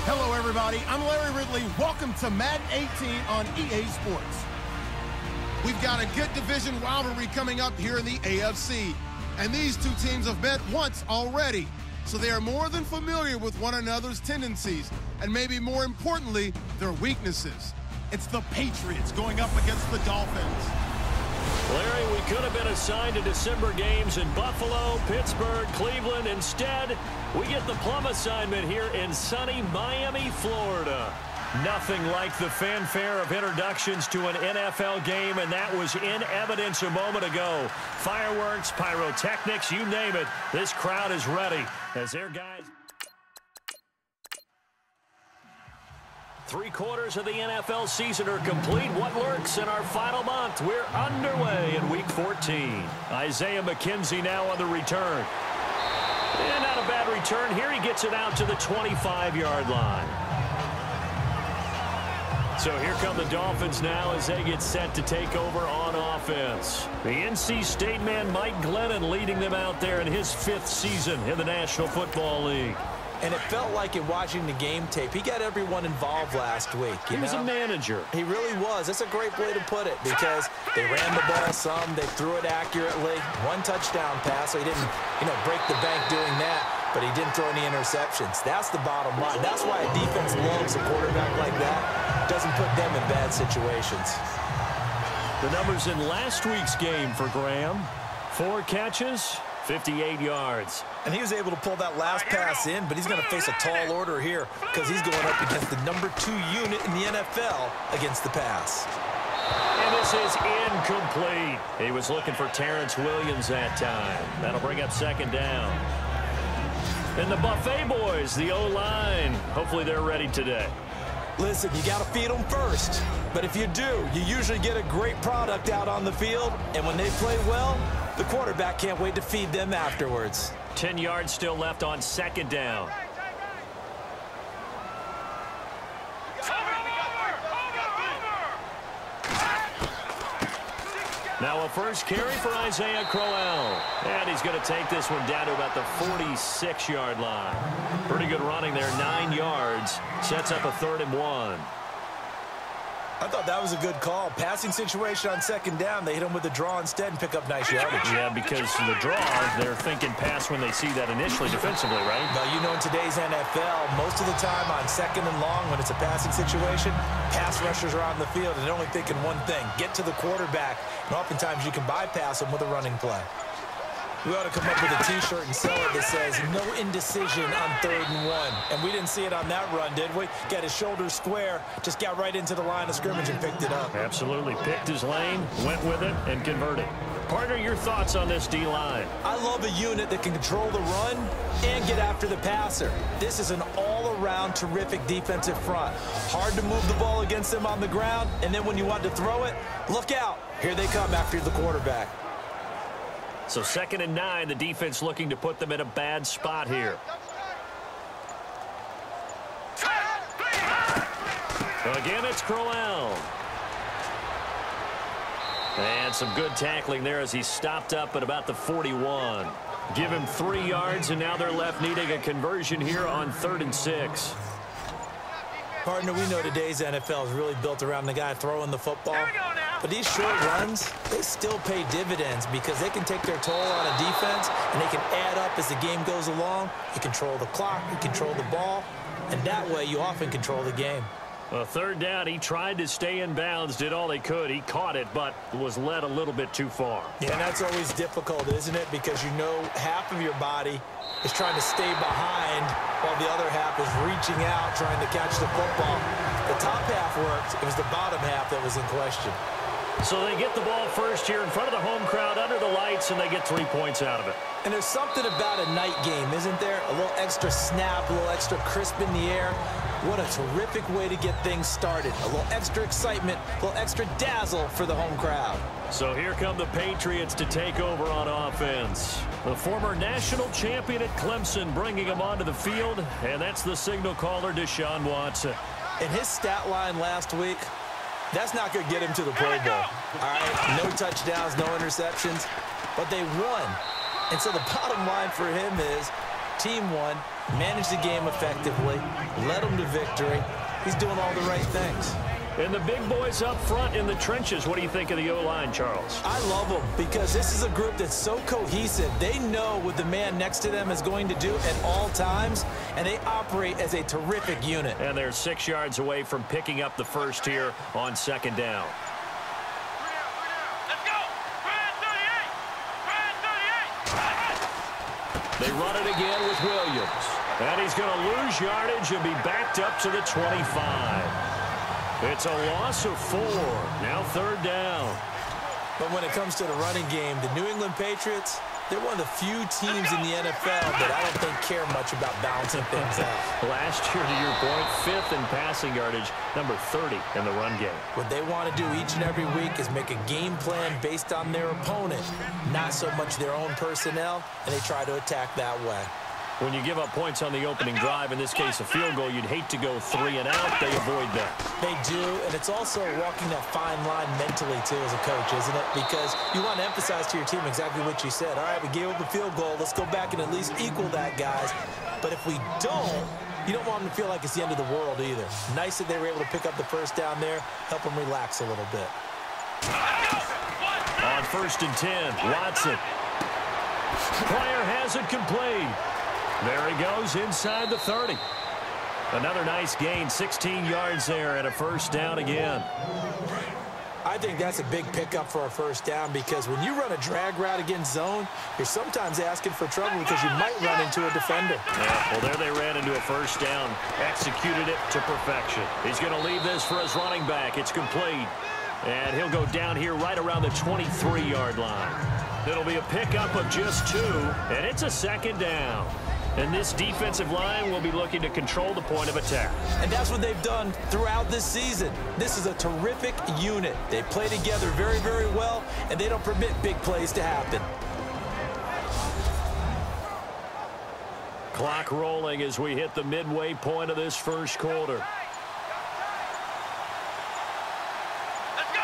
Hello, everybody. I'm Larry Ridley. Welcome to Madden 18 on EA Sports. We've got a good division rivalry coming up here in the AFC. And these two teams have met once already. So they are more than familiar with one another's tendencies. And maybe more importantly, their weaknesses. It's the Patriots going up against the Dolphins. Larry, we could have been assigned to December games in Buffalo, Pittsburgh, Cleveland. Instead, we get the plum assignment here in sunny Miami, Florida. Nothing like the fanfare of introductions to an NFL game, and that was in evidence a moment ago. Fireworks, pyrotechnics, you name it. This crowd is ready as their guys... 3/4 of the NFL season are complete. What lurks in our final month? We're underway in Week 14. Isaiah McKenzie now on the return. And not a bad return here. He gets it out to the 25-yard line. So here come the Dolphins now as they get set to take over on offense. The NC State man Mike Glennon leading them out there in his 5th season in the National Football League. And it felt like in watching the game tape, he got everyone involved last week. He was a manager. He really was. That's a great way to put it because they ran the ball some, they threw it accurately. 1 touchdown pass, so he didn't, break the bank doing that, but he didn't throw any interceptions. That's the bottom line. That's why a defense loves a quarterback like that. Doesn't put them in bad situations. The numbers in last week's game for Graham. 4 catches, 58 yards. And he was able to pull that last pass in, but he's going to face a tall order here because he's going up against the number 2 unit in the NFL against the pass. And this is incomplete. He was looking for Terrence Williams that time. That'll bring up 2nd down. And the Buffet boys, the O-line, hopefully they're ready today. Listen, you got to feed them first. But if you do, you usually get a great product out on the field. And when they play well, the quarterback can't wait to feed them afterwards. 10 yards still left on 2nd down. Now a first carry for Isaiah Crowell. And he's going to take this one down to about the 46-yard line. Pretty good running there, 9 yards. Sets up a 3rd and 1. I thought that was a good call. Passing situation on 2nd down. They hit him with a draw instead and pick up nice yardage. Yeah, because the draw, they're thinking pass when they see that initially defensively, right? Well, in today's NFL, most of the time on 2nd and long, when it's a passing situation, pass rushers are on the field, and they're only thinking one thing, get to the quarterback. And oftentimes you can bypass them with a running play. We ought to come up with a T-shirt and sell it that says, no indecision on 3rd and 1. And we didn't see it on that run, did we? Got his shoulders square, just got right into the line of scrimmage and picked it up. Absolutely. Picked his lane, went with it, and converted. Partner, your thoughts on this D-line? I love a unit that can control the run and get after the passer. This is an all-around terrific defensive front. Hard to move the ball against them on the ground, and then when you want to throw it, look out. Here they come after the quarterback. So 2nd and 9, the defense looking to put them in a bad spot here. Again, it's Crowell. And some good tackling there as he stopped up at about the 41. Give him 3 yards, and now they're left needing a conversion here on 3rd and 6. Partner, we know today's NFL is really built around the guy throwing the football. But these short runs, they still pay dividends because they can take their toll on a defense and they can add up as the game goes along. You control the clock, you control the ball, and that way you often control the game. Well, 3rd down, he tried to stay in bounds, did all he could. He caught it, but was led a little bit too far. Yeah, and that's always difficult, isn't it? Because half of your body is trying to stay behind while the other half is reaching out, trying to catch the football. The top half worked. It was the bottom half that was in question. So they get the ball first here in front of the home crowd under the lights, and they get 3 points out of it. And there's something about a night game, isn't there? A little extra snap, a little extra crisp in the air. What a terrific way to get things started. A little extra excitement, a little extra dazzle for the home crowd. So here come the Patriots to take over on offense. The former national champion at Clemson bringing him onto the field, and that's the signal caller, Deshaun Watson. And his stat line last week, that's not going to get him to the Pro Bowl. All right, no touchdowns, no interceptions, but they won. And so the bottom line for him is team won, Manage the game effectively. Led them to victory. He's doing all the right things. And the big boys up front in the trenches, what do you think of the O-line, Charles? I love them because this is a group that's so cohesive. They know what the man next to them is going to do at all times, and they operate as a terrific unit. And they're 6 yards away from picking up the first here on second down. Let's go! They run it again with Williams. And he's going to lose yardage and be backed up to the 25. It's a loss of 4. Now third down. But when it comes to the running game, the New England Patriots, they're one of the few teams in the NFL that I don't think care much about balancing things out. Last year, to your point, 5th in passing yardage, number 30 in the run game. What they want to do each and every week is make a game plan based on their opponent, not so much their own personnel, and they try to attack that way. When you give up points on the opening drive, in this case a field goal, you'd hate to go 3 and out. They avoid that. They do, and it's also walking that fine line mentally, too, as a coach, isn't it? Because you want to emphasize to your team exactly what you said. All right, we gave up a field goal. Let's go back and at least equal that, guys. But if we don't, you don't want them to feel like it's the end of the world either. Nice that they were able to pick up the first down there, help them relax a little bit. On 1st and 10, Watson. Player has it complete. There he goes inside the 30. Another nice gain, 16 yards there, and a first down again. I think that's a big pickup for a first down because when you run a drag route against zone, you're sometimes asking for trouble because you might run into a defender. Yeah, well, there they ran into a first down, executed it to perfection. He's going to leave this for his running back. It's complete, and he'll go down here right around the 23-yard line. It'll be a pickup of just 2, and it's a second down. And this defensive line will be looking to control the point of attack. And that's what they've done throughout this season. This is a terrific unit. They play together very, very well, and they don't permit big plays to happen. Clock rolling as we hit the midway point of this first quarter. Let's go!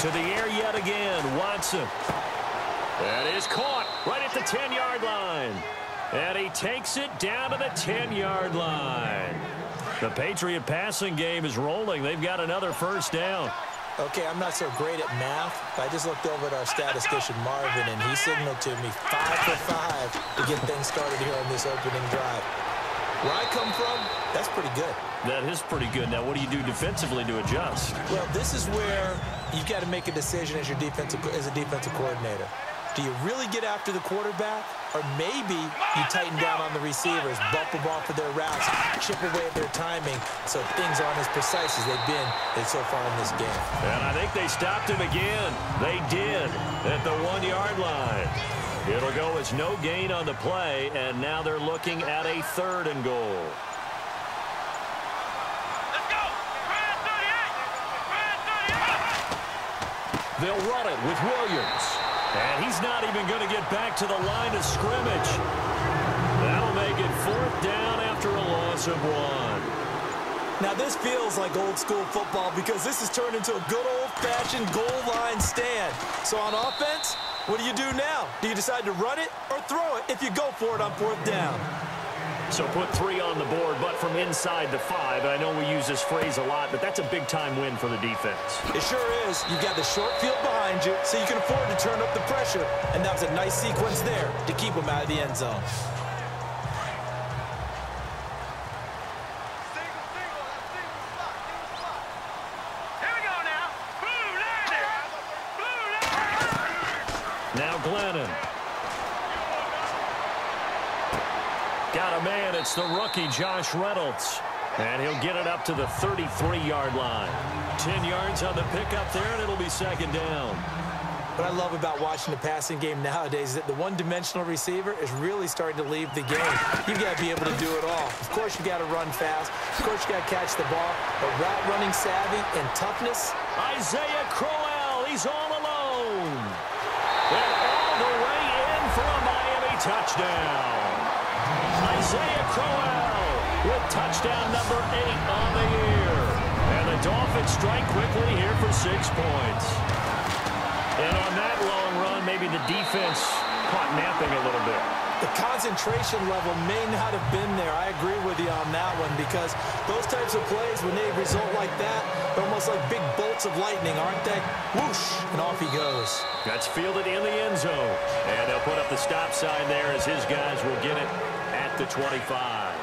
To the air yet again, Watson. That is caught right at the 10-yard line. And he takes it down to the 10-yard line. The Patriot passing game is rolling. They've got another first down. Okay, I'm not so great at math, but I just looked over at our statistician, Marvin, and he signaled to me 5 for 5 to get things started here on this opening drive. Where I come from, that's pretty good. That is pretty good. Now, what do you do defensively to adjust? Well, this is where you've got to make a decision as a defensive coordinator. Do you really get after the quarterback? Or maybe you tighten down on the receivers, bump them off of their routes, chip away at their timing so things aren't as precise as they've been so far in this game. And I think they stopped him again. They did at the 1-yard line. It'll go as no gain on the play, and now they're looking at a 3rd and goal. Let's go! They'll run it with Williams. And he's not even going to get back to the line of scrimmage. That'll make it 4th down after a loss of 1. Now, this feels like old-school football because this has turned into a good old-fashioned goal line stand. So on offense, what do you do now? Do you decide to run it or throw it if you go for it on 4th down? So put 3 on the board, but from inside the 5. I know we use this phrase a lot, but that's a big-time win for the defense. It sure is. You've got the short field behind you, so you can afford to turn up the pressure. And that was a nice sequence there to keep them out of the end zone. Here we go now. Blue line. Now Glennon. Got a man. It's the rookie, Josh Reynolds. And he'll get it up to the 33-yard line. 10 yards on the pickup there, and it'll be second down. What I love about watching the passing game nowadays is that the one-dimensional receiver is really starting to leave the game. You've got to be able to do it all. Of course, you've got to run fast. Of course, you've got to catch the ball. But route running savvy and toughness. Isaiah Crowell, he's all alone. And all the way in for a Miami touchdown. Isaiah Crowell with touchdown number 8 on the year. And the Dolphins strike quickly here for 6 points. And on that long run, maybe the defense caught napping a little bit. The concentration level may not have been there. I agree with you on that one, because those types of plays, when they result like that, they're almost like big bolts of lightning, aren't they? Whoosh, and off he goes. That's fielded in the end zone. And they'll put up the stop sign there as his guys will get it at the 25.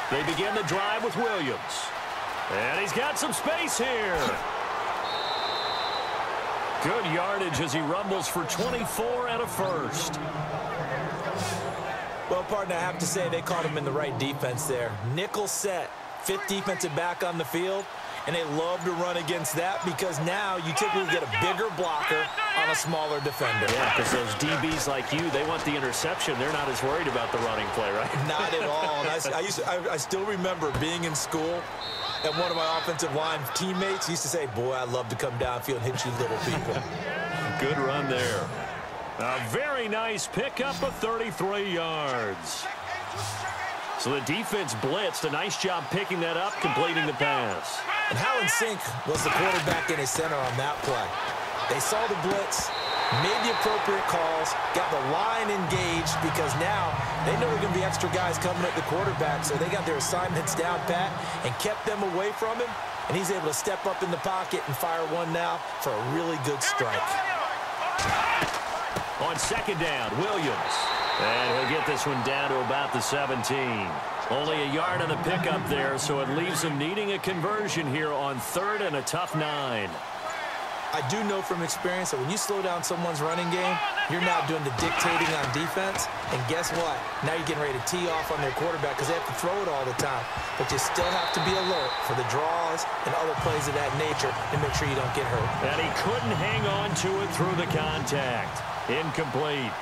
They begin the drive with Williams. And he's got some space here. Good yardage as he rumbles for 24 and a first. Well, partner, I have to say they caught him in the right defense there. Nickel set, fifth defensive back on the field, and they love to run against that because now you typically get a bigger blocker on a smaller defender. Yeah, because those DBs like you, they want the interception. They're not as worried about the running play, right? Not at all. And I still remember being in school, and one of my offensive line teammates used to say, boy, I'd love to come downfield and hit you little people. Good run there. A very nice pickup of 33 yards. So the defense blitzed. A nice job picking that up, completing the pass. And how in sync was the quarterback in his center on that play? They saw the blitz, made the appropriate calls, got the line engaged, because now they know there are going to be extra guys coming at the quarterback, so they got their assignments down pat and kept them away from him, and he's able to step up in the pocket and fire one now for a really good strike. On second down, Williams. And he'll get this one down to about the 17. Only a yard on the pickup there, so it leaves him needing a conversion here on third and a tough 9. I do know from experience that when you slow down someone's running game, you're now doing the dictating on defense. And guess what? Now you're getting ready to tee off on their quarterback because they have to throw it all the time. But you still have to be alert for the draws and other plays of that nature to make sure you don't get hurt. And he couldn't hang on to it through the contact. Incomplete.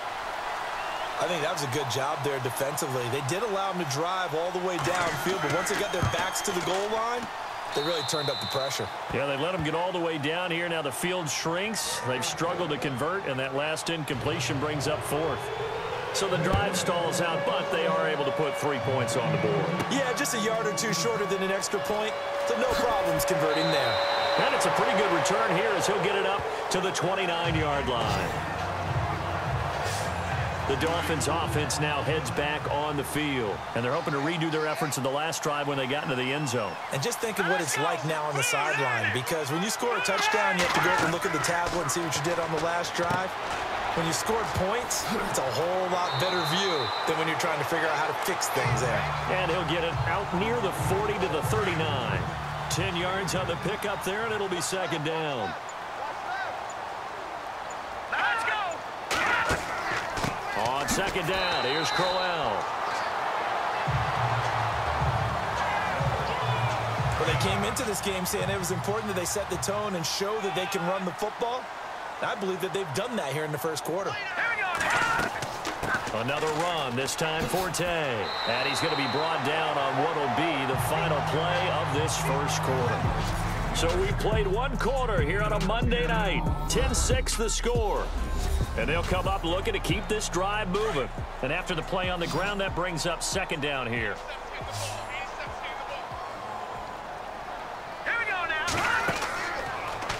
I think that was a good job there defensively. They did allow them to drive all the way downfield, but once they got their backs to the goal line, they really turned up the pressure. Yeah, they let them get all the way down here. Now the field shrinks. They've struggled to convert, and that last incompletion brings up fourth. So the drive stalls out, but they are able to put 3 points on the board. Yeah, just a yard or two shorter than an extra point, so no problems converting there. And it's a pretty good return here as he'll get it up to the 29-yard line. The Dolphins offense now heads back on the field, and they're hoping to redo their efforts in the last drive when they got into the end zone. And just think of what it's like now on the sideline, because when you score a touchdown, you have to go up and look at the tablet and see what you did on the last drive. When you scored points, it's a whole lot better view than when you're trying to figure out how to fix things there. And he'll get it out near the 40 to the 39. 10 yards on the pickup there, and it'll be second down. Let's go! On second down, here's Crowell. Well, they came into this game saying it was important that they set the tone and show that they can run the football. I believe that they've done that here in the first quarter. Another run, this time Forte. And he's going to be brought down on what will be the final play of this first quarter. So we played one quarter here on a Monday night. 10-6 the score. And they'll come up looking to keep this drive moving. And after the play on the ground, that brings up second down here. Here we go now.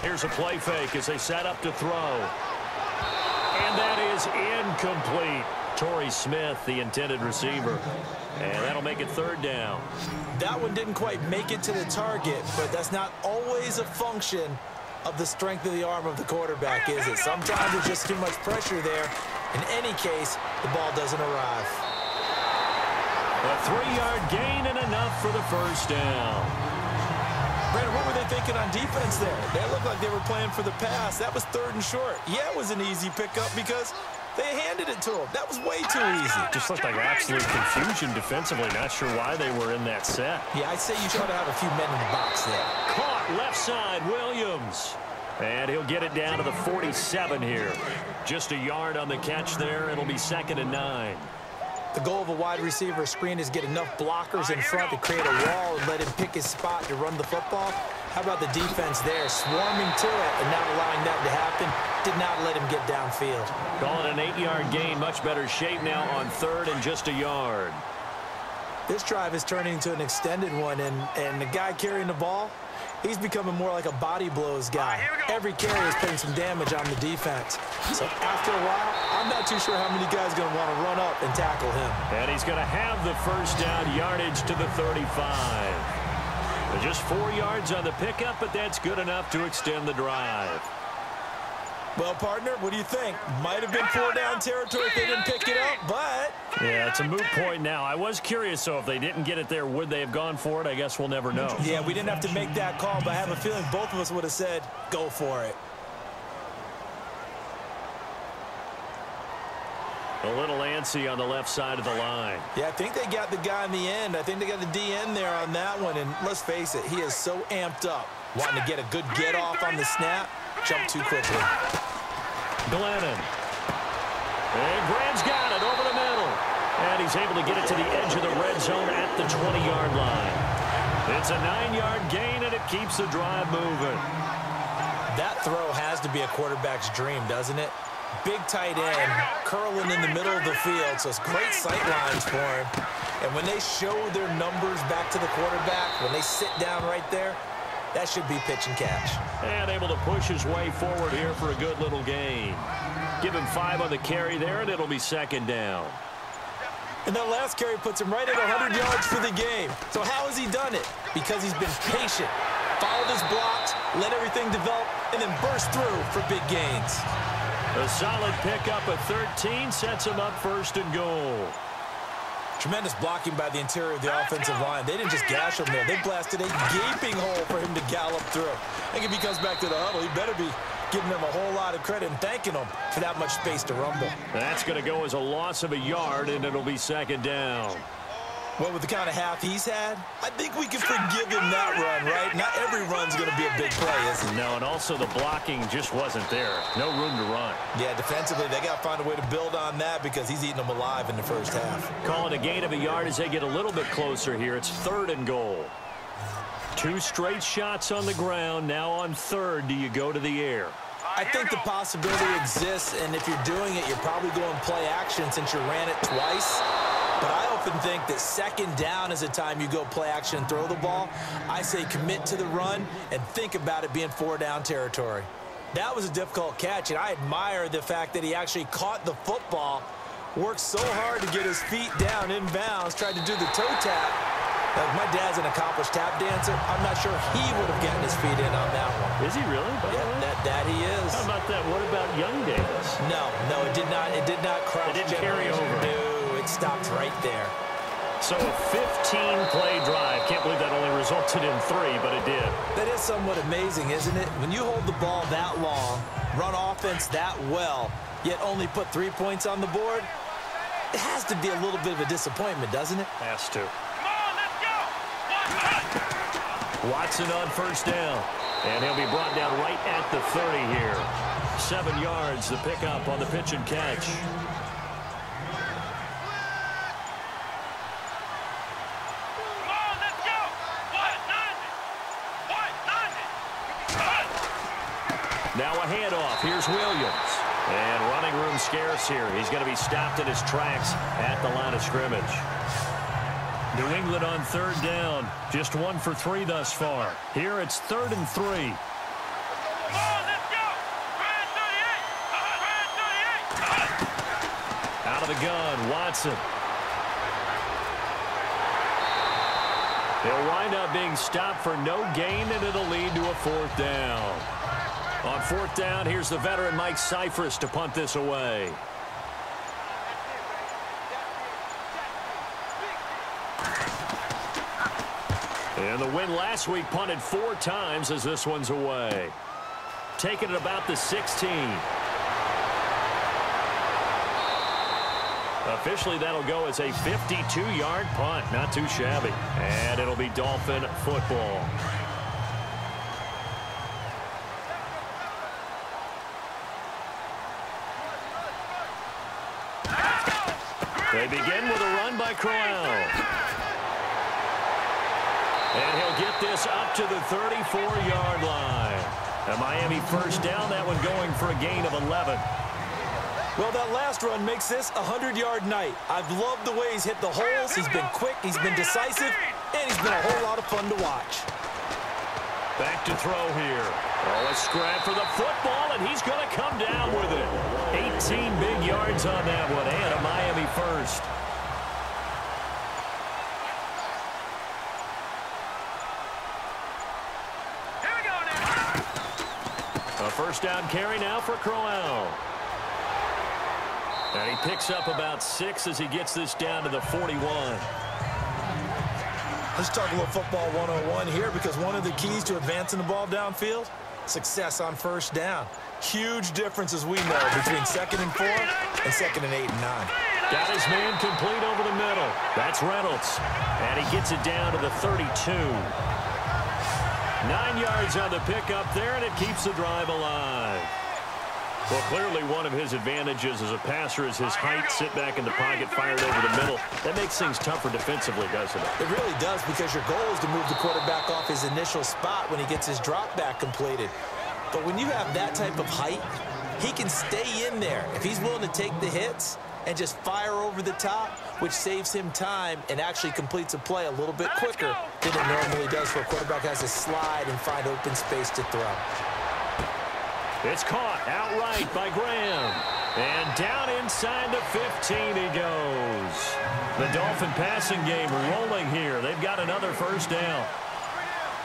Here's a play fake as they set up to throw. And that is incomplete. Torrey Smith, the intended receiver. And that'll make it third down. That one didn't quite make it to the target, but that's not always a function of the strength of the arm of the quarterback, is it? Sometimes there's just too much pressure there. In any case, the ball doesn't arrive. A 3-yard gain and enough for the first down. Brandon, what were they thinking on defense there? They looked like they were playing for the pass. That was third and short. Yeah, it was an easy pickup because they handed it to him. That was way too easy. Just looked like absolute confusion defensively. Not sure why they were in that set. Yeah, I'd say you try to have a few men in the box there. Caught left side, Williams. And he'll get it down to the 47 here. Just a yard on the catch there. It'll be second and 9. The goal of a wide receiver screen is get enough blockers in front to create a wall and let him pick his spot to run the football. How about the defense there, swarming to it and not allowing that to happen? Did not let him get downfield. Call it an 8-yard gain. Much better shape now on third and just a yard. This drive is turning into an extended one, and the guy carrying the ball, he's becoming more like a body blows guy. Every carry is putting some damage on the defense. So after a while, I'm not too sure how many guys are going to want to run up and tackle him. And he's going to have the first down, yardage to the 35. Just 4 yards on the pickup, but that's good enough to extend the drive. Well, partner, what do you think? Might have been 4-down territory if they didn't pick it up, but... Yeah, it's a moot point now. I was curious, so if they didn't get it there, would they have gone for it? I guess we'll never know. Yeah, we didn't have to make that call, but I have a feeling both of us would have said, go for it. A little antsy on the left side of the line. Yeah, I think they got the guy in the end. I think they got the DN there on that one, and let's face it, he is so amped up, wanting to get a good get-off on the snap, jump too quickly. Glennon. And Graham's got it over the middle. And he's able to get it to the edge of the red zone at the 20-yard line. It's a 9-yard gain, and it keeps the drive moving. That throw has to be a quarterback's dream, doesn't it? Big tight end, curling in the middle of the field, so it's great sight lines for him. And when they show their numbers back to the quarterback, when they sit down right there, that should be pitch and catch. And able to push his way forward here for a good little gain. Give him 5 on the carry there, and it'll be second down. And that last carry puts him right at 100 yards for the game. So how has he done it? Because he's been patient, followed his blocks, let everything develop, and then burst through for big gains. A solid pickup at 13 sets him up first and goal. Tremendous blocking by the interior of the offensive line. They didn't just gash him there. They blasted a gaping hole for him to gallop through. I think if he comes back to the huddle, he better be giving them a whole lot of credit and thanking them for that much space to rumble. That's going to go as a loss of a yard, and it'll be second down. Well, with the kind of half he's had, I think we can forgive him that run, right? Not every run's going to be a big play, is it? No, and also the blocking just wasn't there. No room to run. Yeah, defensively, they got to find a way to build on that because he's eating them alive in the first half. Call it a gain of a yard as they get a little bit closer here. It's third and goal. 2 straight shots on the ground. Now on third, do you go to the air? I think the possibility exists, and if you're doing it, you're probably going play action since you ran it twice. But I often think that second down is a time you go play action and throw the ball. I say commit to the run and think about it being 4-down territory. That was a difficult catch, and I admire the fact that he actually caught the football, worked so hard to get his feet down in bounds, tried to do the toe tap. Like my dad's an accomplished tap dancer. I'm not sure he would have gotten his feet in on that one. Is he really? Yeah, that he is. How about that? What about Young Davis? No, it did not. It did not cross. It didn't carry over. No, it stopped right there. So a 15-play drive. Can't believe that only resulted in 3, but it did. That is somewhat amazing, isn't it? When you hold the ball that long, run offense that well, yet only put 3 points on the board, it has to be a little bit of a disappointment, doesn't it? Has to. Come on, let's go. Watson on first down. And he'll be brought down right at the 30 here. 7 yards, the pickup on the pitch and catch. Now a handoff. Here's Williams. And running room scarce here. He's going to be stopped in his tracks at the line of scrimmage. New England on third down. Just 1 for 3 thus far. Here it's 3rd and 3. Come on, let's go. Out of the gun, Watson. He'll wind up being stopped for no gain, and it'll lead to a 4th down. On 4th down, here's the veteran Mike Cyphers to punt this away. And the win last week punted 4 times as this one's away. Taking it about the 16. Officially, that'll go as a 52-yard punt. Not too shabby. And it'll be Dolphin football. They begin with a run by Crowell. And he'll get this up to the 34-yard line. A Miami first down, that one going for a gain of 11. Well, that last run makes this a 100-yard night. I've loved the way he's hit the holes. He's been quick, he's been decisive, and he's been a whole lot of fun to watch. Back to throw here. Oh, a scrap for the football, and he's going to come down with it. 18 big yards on that one, and a Miami first. Here we go now. A first down carry now for Crowell. And he picks up about 6 as he gets this down to the 41. Let's talk a little football 101 here, because one of the keys to advancing the ball downfield, success on first down. Huge difference, as we know, between 2nd and 4 and 2nd and 8 and 9. Got his man complete over the middle. That's Reynolds. And he gets it down to the 32. 9 yards on the pickup there, and it keeps the drive alive. Well, clearly one of his advantages as a passer is his height. Sit back in the pocket, fired over the middle. That makes things tougher defensively, doesn't it? It really does, because your goal is to move the quarterback off his initial spot when he gets his drop back completed. But when you have that type of height, he can stay in there if he's willing to take the hits and just fire over the top, which saves him time and actually completes a play a little bit quicker than it normally does, for a quarterback has to slide and find open space to throw. It's caught outright by Graham. And down inside the 15 he goes. The Dolphin passing game rolling here. They've got another first down.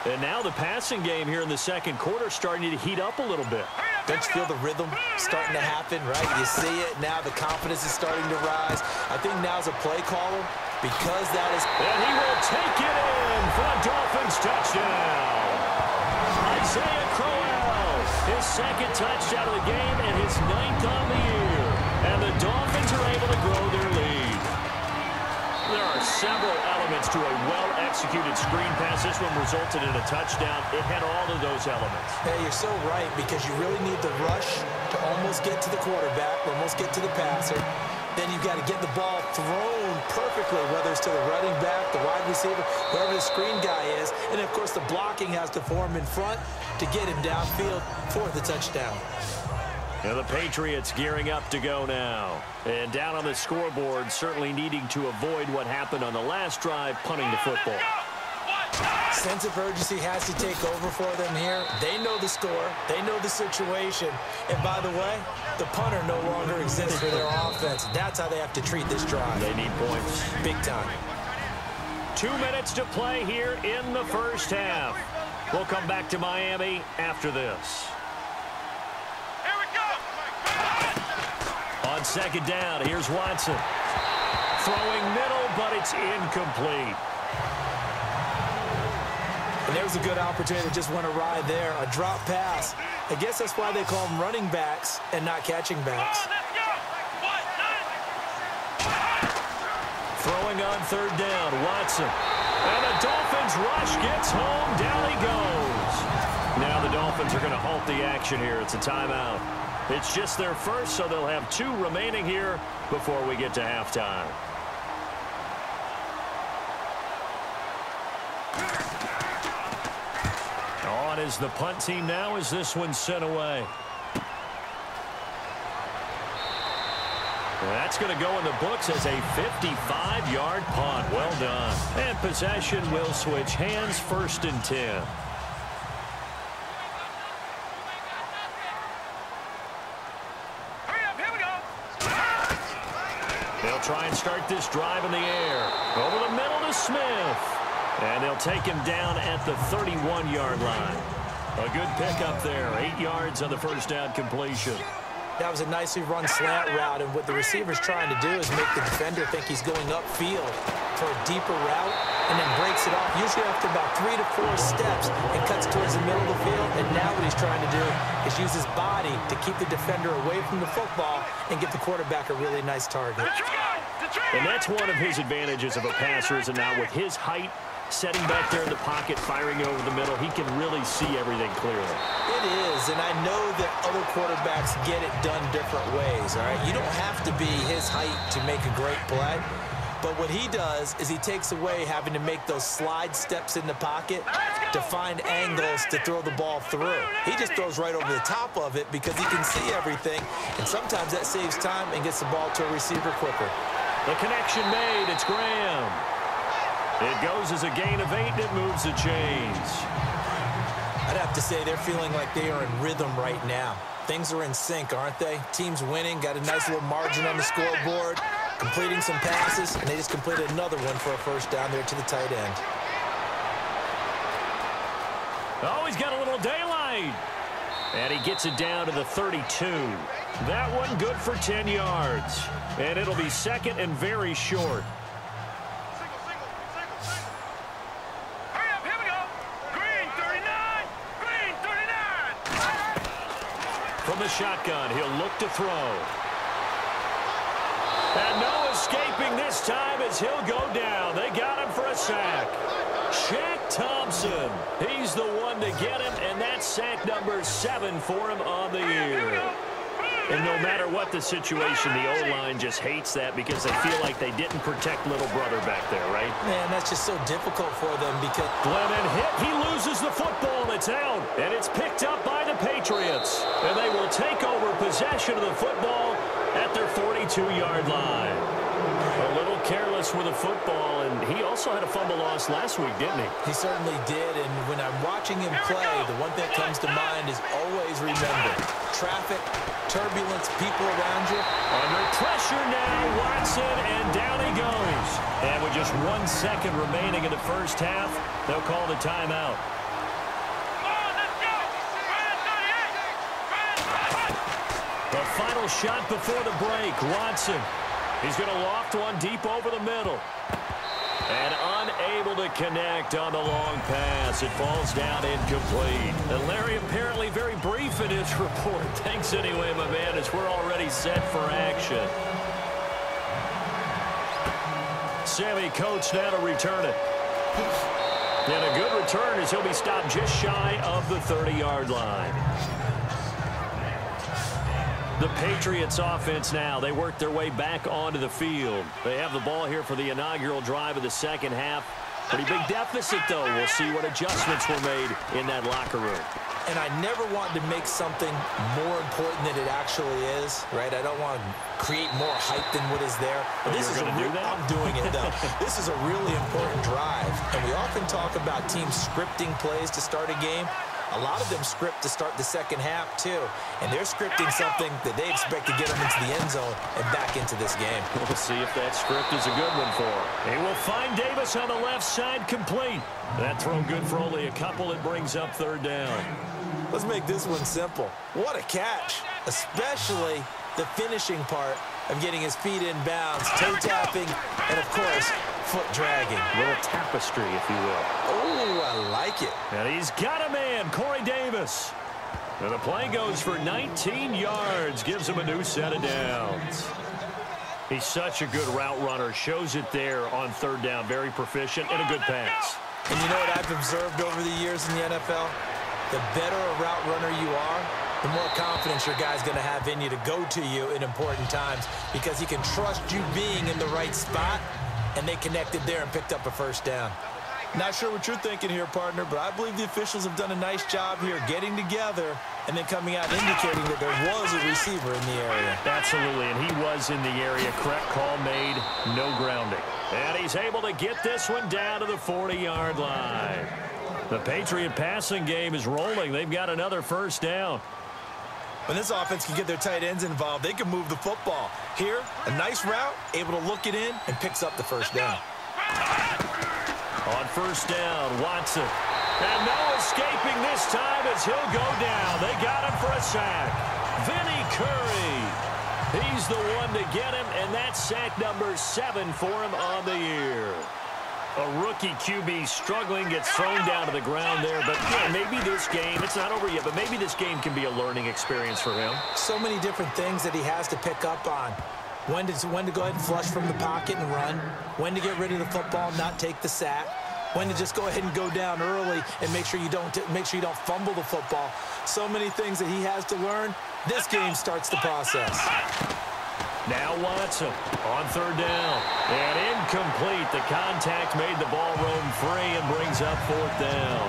And now the passing game here in the second quarter starting to heat up a little bit. Don't you feel the rhythm starting to happen, right? You see it now. The confidence is starting to rise. I think now's a play caller, because that is... And he will take it in for a Dolphins touchdown. Isaiah Crowell, his second touchdown of the game and his 9th on the year. And the Dolphins are able to grow their lead. There are several elements to a well-executed screen pass. This one resulted in a touchdown. It had all of those elements. Hey, you're so right, because you really need the rush to almost get to the quarterback, almost get to the passer. Then you've got to get the ball thrown perfectly, whether it's to the running back, the wide receiver, whoever the screen guy is. And, of course, the blocking has to form in front to get him downfield for the touchdown. And the Patriots gearing up to go now. And down on the scoreboard, certainly needing to avoid what happened on the last drive, punting the football. Sense of urgency has to take over for them here. They know the score. They know the situation. And by the way, the punter no longer exists for their offense. That's how they have to treat this drive. They need points. Big time. 2 minutes to play here in the first half. We'll come back to Miami after this. Here we go. On second down, here's Watson. Throwing middle, but it's incomplete. And there was a good opportunity that just went awry there. A drop pass. I guess that's why they call them running backs and not catching backs. Throwing on third down, Watson. And the Dolphins rush gets home. Down he goes. Now the Dolphins are going to halt the action here. It's a timeout. It's just their first, so they'll have 2 remaining here before we get to halftime. On is the punt team now as this one's sent away. That's going to go in the books as a 55-yard punt. Well done. And possession will switch hands, 1st and 10. They'll try and start this drive in the air. Over the middle to Smith. And they'll take him down at the 31-yard line. A good pickup there. 8 yards on the first down completion. That was a nicely run slant route, and what the receiver's trying to do is make the defender think he's going upfield for a deeper route, and then breaks it off, usually after about 3 to 4 steps, and cuts towards the middle of the field. And now what he's trying to do is use his body to keep the defender away from the football and give the quarterback a really nice target. And that's one of his advantages of a passer, is now with his height, setting back there in the pocket, firing over the middle, he can really see everything clearly. It is, and I know that other quarterbacks get it done different ways, all right? You don't have to be his height to make a great play, but what he does is he takes away having to make those slide steps in the pocket to find angles to throw the ball through. He just throws right over the top of it because he can see everything, and sometimes that saves time and gets the ball to a receiver quicker. The connection made. It's Graham. It goes as a gain of 8, and it moves the chains. I'd have to say they're feeling like they are in rhythm right now. Things are in sync, aren't they? Team's winning, got a nice little margin on the scoreboard, completing some passes, and they just completed another one for a first down there to the tight end. Oh, he's got a little daylight. And he gets it down to the 32. That one good for 10 yards. And it'll be second and very short. Hurry up, here we go. Green 39. Green 39. From the shotgun, he'll look to throw. And no escaping this time as he'll go down. They got him for a sack. Shaq Thompson, he's the one to get him, and that's sack number 7 for him on the year. And no matter what the situation, the O-line just hates that because they feel like they didn't protect little brother back there, right? Man, that's just so difficult for them because... Glennon hit, he loses the football, it's out, and it's picked up by the Patriots. And they will take over possession of the football at their 42-yard line. A little careless with the football, and he also had a fumble loss last week, didn't he? He certainly did, and when I'm watching him play, the one thing that comes to mind is always remember, traffic, turbulence, people around you. Under pressure now, Watson, and down he goes. And with just 1 second remaining in the first half, they'll call the timeout. Come on, let's go. The final shot before the break, Watson. He's going to loft one deep over the middle. And unable to connect on the long pass. It falls down incomplete. And Larry apparently very brief in his report. Thanks anyway, my man, as we're already set for action. Sammy Coates now to return it. And a good return as he'll be stopped just shy of the 30-yard line. The Patriots offense now, they work their way back onto the field. They have the ball here for the inaugural drive of the second half. Pretty big deficit, though. We'll see what adjustments were made in that locker room. And I never want to make something more important than it actually is, right? I don't want to create more hype than what is there. But this is I'm doing it, though. This is a really important drive. And we often talk about teams scripting plays to start a game. A lot of them script to start the second half, too. And they're scripting something that they expect to get them into the end zone and back into this game. We'll see if that script is a good one for him. He will find Davis on the left side complete. That throw good for only a couple. It brings up third down. Let's make this one simple. What a catch, especially the finishing part of getting his feet in bounds, toe tapping, and, of course, foot dragging. A little tapestry, if you will. Oh, I like it. And he's got a man, Corey Davis. And the play goes for 19 yards, gives him a new set of downs. He's such a good route runner, shows it there on third down, very proficient, and a good pass. And you know what I've observed over the years in the NFL? The better a route runner you are, the more confidence your guy's going to have in you to go to you in important times because he can trust you being in the right spot, and they connected there and picked up a first down. Not sure what you're thinking here, partner, but I believe the officials have done a nice job here getting together and then coming out indicating that there was a receiver in the area. Absolutely, and he was in the area. Correct call made, no grounding. And he's able to get this one down to the 40-yard line. The Patriot passing game is rolling. They've got another first down. When this offense can get their tight ends involved, they can move the football. Here, a nice route, able to look it in, and picks up the first down. On first down, Watson. And no escaping this time as he'll go down. They got him for a sack. Vinny Curry. He's the one to get him, and that's sack number 7 for him on the year. A rookie QB struggling, gets thrown down to the ground there. But yeah, maybe this game, it's not over yet, but maybe this game can be a learning experience for him. So many different things that he has to pick up on. When to go ahead and flush from the pocket and run. When to get rid of the football and not take the sack. When to just go ahead and go down early and make sure you don't fumble the football. So many things that he has to learn. This game starts the process. Now Watson on third down. And incomplete. The contact made the ball roam free and brings up fourth down.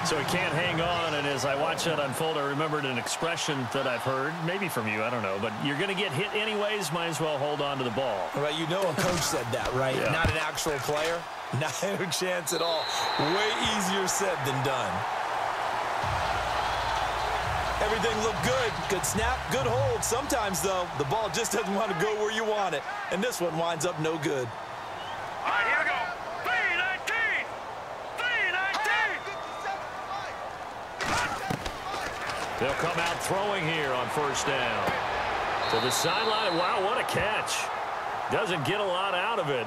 So he can't hang on, and as I watch that unfold, I remembered an expression that I've heard, maybe from you, I don't know, but you're going to get hit anyways, might as well hold on to the ball. Right, you know a coach said that, right? Yeah. Not an actual player. Not a chance at all. Way easier said than done. Everything looked good. Good snap, good hold. Sometimes, though, the ball just doesn't want to go where you want it, and this one winds up no good. All right, here we go. 3-19. 3-19. They'll come out throwing here on first down. To the sideline. Wow, what a catch. Doesn't get a lot out of it,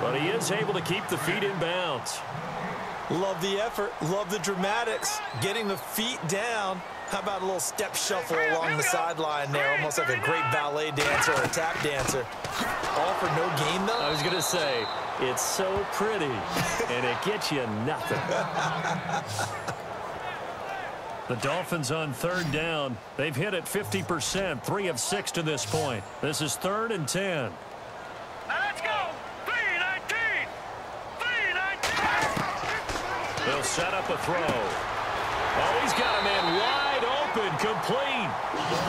but he is able to keep the feet in bounds. Love the effort. Love the dramatics. Getting the feet down. How about a little step shuffle along the sideline there, almost like a great ballet dancer or a tap dancer. All for no gain, though? I was going to say, it's so pretty, and it gets you nothing. The Dolphins on third down. They've hit it 50%, 3 of 6 to this point. This is 3rd and 10. Now let's go. 3-19. 3-19. They'll set up a throw. Oh, he's got a man wide open, complete.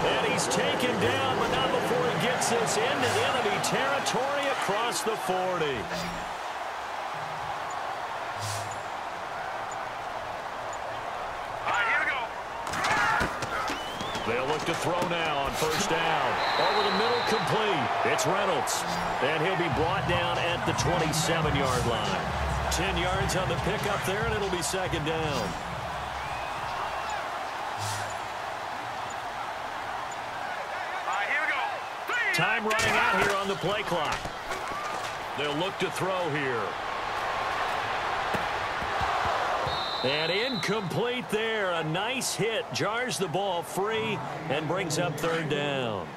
And he's taken down, but not before he gets this into enemy territory across the 40. All right, here we go. They'll look to throw now on first down. Over the middle, complete. It's Reynolds. And he'll be brought down at the 27-yard line. 10 yards on the pickup there, and it'll be 2nd down. Time running out here on the play clock. They'll look to throw here. And incomplete there. A nice hit. Jars the ball free and brings up 3rd down.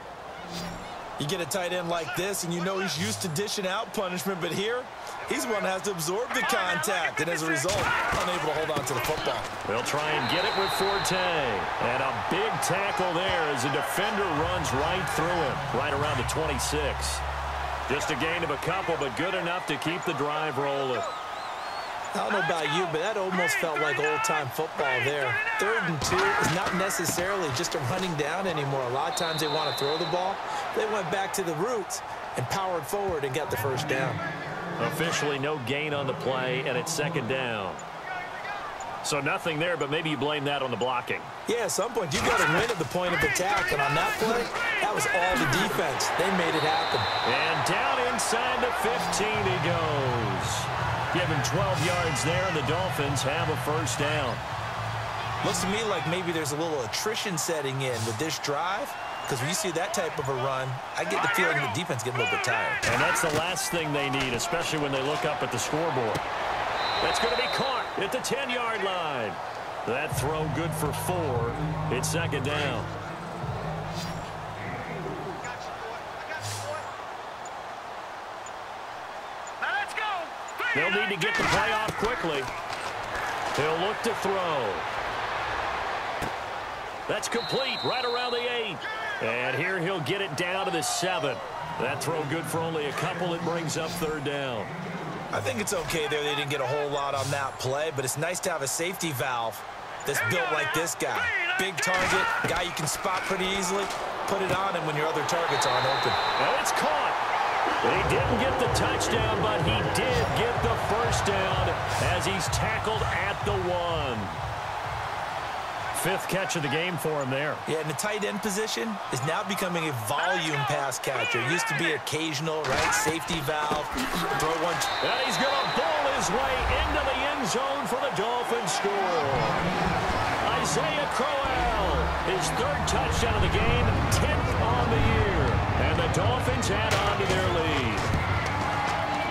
You get a tight end like this, and you know he's used to dishing out punishment, but here, he's the one that has to absorb the contact, and as a result, unable to hold on to the football. They'll try and get it with Forte. And a big tackle there as the defender runs right through him, right around the 26. Just a gain of a couple, but good enough to keep the drive rolling. I don't know about you, but that almost felt like old-time football there. 3rd and 2 is not necessarily just a running down anymore. A lot of times they want to throw the ball. They went back to the roots and powered forward and got the first down. Officially no gain on the play, and it's 2nd down. So nothing there, but maybe you blame that on the blocking. Yeah, at some point you got to win at the point of attack, and on that play, that was all the defense. They made it happen. And down inside the 15 he goes. Give him 12 yards there, and the Dolphins have a first down. Looks to me like maybe there's a little attrition setting in with this drive, because when you see that type of a run, I get the feeling the defense getting a little bit tired. And that's the last thing they need, especially when they look up at the scoreboard. That's going to be caught at the 10-yard line. That throw good for 4. It's 2nd down. They'll need to get the play off quickly. He'll look to throw. That's complete right around the 8. And here he'll get it down to the 7. That throw good for only a couple. It brings up 3rd down. I think it's okay there. They didn't get a whole lot on that play, but it's nice to have a safety valve that's built like this guy. Big target, guy you can spot pretty easily. Put it on him when your other targets aren't open. And it's caught. He didn't get the touchdown, but he did get the first down as he's tackled at the 1. 5th catch of the game for him there. Yeah, and the tight end position is now becoming a volume pass catcher. It used to be occasional, right? Safety valve, throw one. And he's going to bowl his way into the end zone for the Dolphins score. Isaiah Crowell, his 3rd touchdown of the game, 10th on the year. And the Dolphins add on to their lead.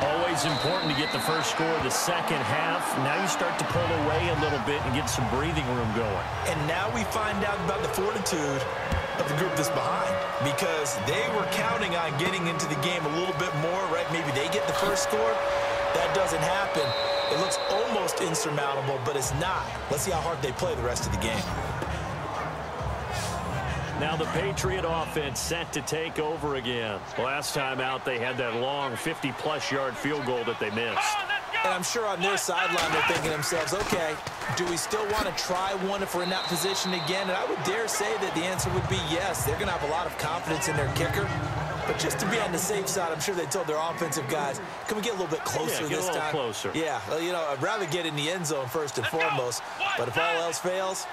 Always important to get the first score of the second half. Now you start to pull away a little bit and get some breathing room going. And now we find out about the fortitude of the group that's behind, because they were counting on getting into the game a little bit more, right? Maybe they get the first score. That doesn't happen. It looks almost insurmountable, but it's not. Let's see how hard they play the rest of the game. Now the Patriot offense set to take over again. Last time out, they had that long 50-plus yard field goal that they missed. Oh, let's go! And I'm sure on their sideline they're thinking to themselves, okay, do we still want to try one if we're in that position again? And I would dare say that the answer would be yes. They're going to have a lot of confidence in their kicker. But just to be on the safe side, I'm sure they told their offensive guys, can we get a little bit closer this time? Closer. Yeah, well, you know, I'd rather get in the end zone first and foremost. But if all else fails,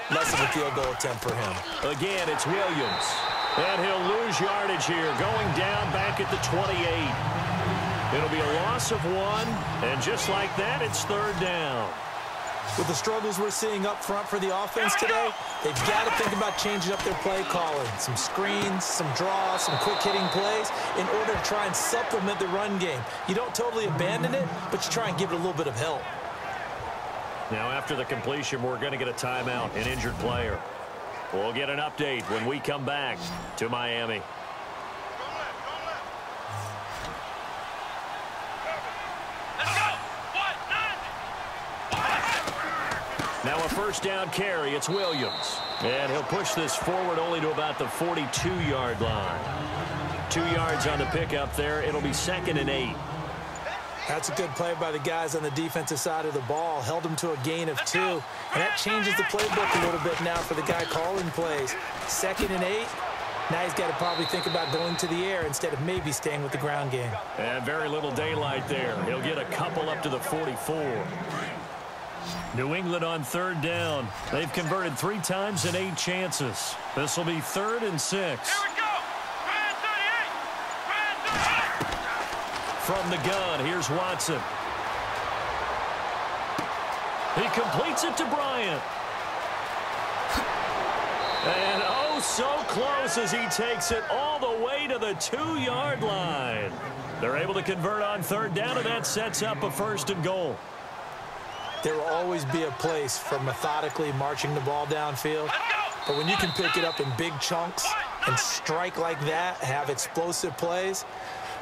less of a field goal attempt for him. Again, it's Williams. And he'll lose yardage here, going down back at the 28. It'll be a loss of 1, and just like that, it's 3rd down. With the struggles we're seeing up front for the offense today, they've got to think about changing up their play calling. Some screens, some draws, some quick-hitting plays in order to try and supplement the run game. You don't totally abandon it, but you try and give it a little bit of help. Now, after the completion, we're going to get a timeout, an injured player. We'll get an update when we come back to Miami. Now a 1st down carry. It's Williams. And he'll push this forward only to about the 42-yard line. 2 yards on the pickup there. It'll be 2nd and 8. That's a good play by the guys on the defensive side of the ball. Held them to a gain of 2. And that changes the playbook a little bit now for the guy calling plays. 2nd and 8. Now he's got to probably think about going to the air instead of maybe staying with the ground game. And very little daylight there. He'll get a couple up to the 44. New England on 3rd down. They've converted 3 times in 8 chances. This will be 3rd and 6. Here we go. From the gun, here's Watson. He completes it to Bryant. And oh, so close as he takes it all the way to the 2-yard line. They're able to convert on 3rd down, and that sets up a 1st and goal. There will always be a place for methodically marching the ball downfield. But when you can pick it up in big chunks and strike like that, have explosive plays,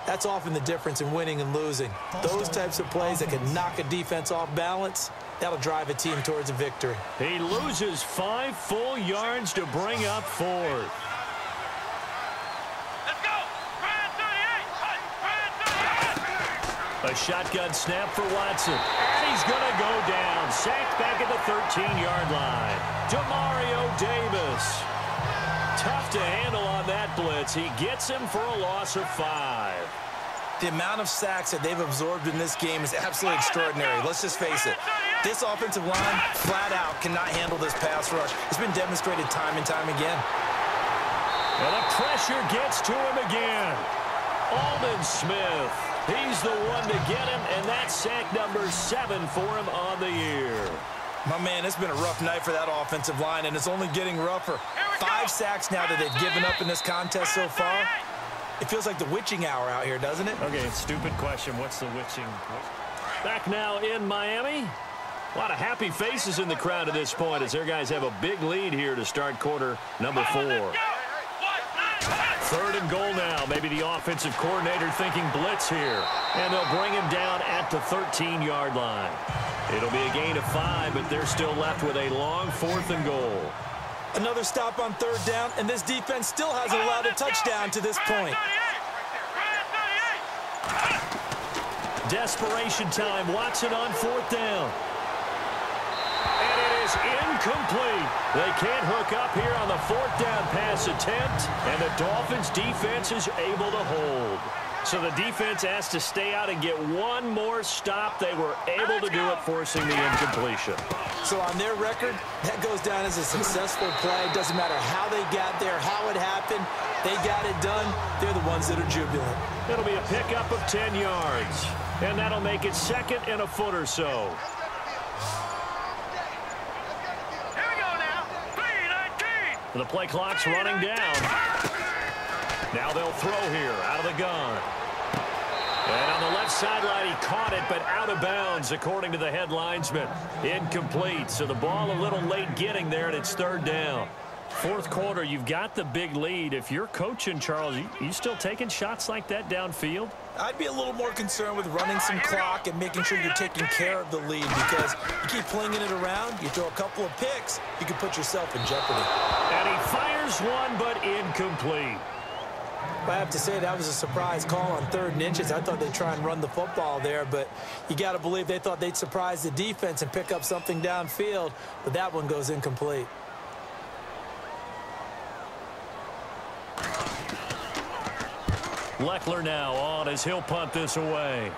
that's often the difference in winning and losing. Those types of plays that can knock a defense off balance, that'll drive a team towards a victory. He loses 5 full yards to bring up 4th. A shotgun snap for Watson. And he's going to go down. Sacked back at the 13-yard line. Demario Davis. Tough to handle on that blitz. He gets him for a loss of 5. The amount of sacks that they've absorbed in this game is absolutely extraordinary. Let's just face it. This offensive line, flat out, cannot handle this pass rush. It's been demonstrated time and time again. And the pressure gets to him again. Aldon Smith. He's the one to get him, and that's sack number 7 for him on the year. My man, it's been a rough night for that offensive line, and it's only getting rougher. 5 sacks now that they've given up in this contest so far. It feels like the witching hour out here, doesn't it? Okay, stupid question. What's the witching? Back now in Miami. A lot of happy faces in the crowd at this point as their guys have a big lead here to start quarter number 4. 3rd and goal now. Maybe the offensive coordinator thinking blitz here. And they'll bring him down at the 13-yard line. It'll be a gain of 5, but they're still left with a long 4th and goal. Another stop on 3rd down, and this defense still hasn't allowed a touchdown to this point. Desperation time. Watson on 4th down. And it is incomplete. They can't hook up here on the 4th down pass attempt, and the Dolphins defense is able to hold. So the defense has to stay out and get one more stop. They were able to do it, forcing the incompletion. So on their record, that goes down as a successful play. Doesn't matter how they got there, how it happened. They got it done. They're the ones that are jubilant. It'll be a pickup of 10 yards. And that'll make it 2nd and a foot or so. Here we go now. 3-19. The play clock's running down. Now they'll throw here out of the gun. And on the left sideline, he caught it, but out of bounds, according to the head linesman. Incomplete. So the ball a little late getting there, and it's 3rd down. 4th quarter, you've got the big lead. If you're coaching, Charles, you still taking shots like that downfield? I'd be a little more concerned with running some clock and making sure you're taking care of the lead, because you keep flinging it around, you throw a couple of picks, you can put yourself in jeopardy. And he fires one, but incomplete. I have to say that was a surprise call on 3rd and inches. I thought they'd try and run the football there, but you got to believe they thought they'd surprise the defense and pick up something downfield, but that one goes incomplete. Leckler now on as he'll punt this away.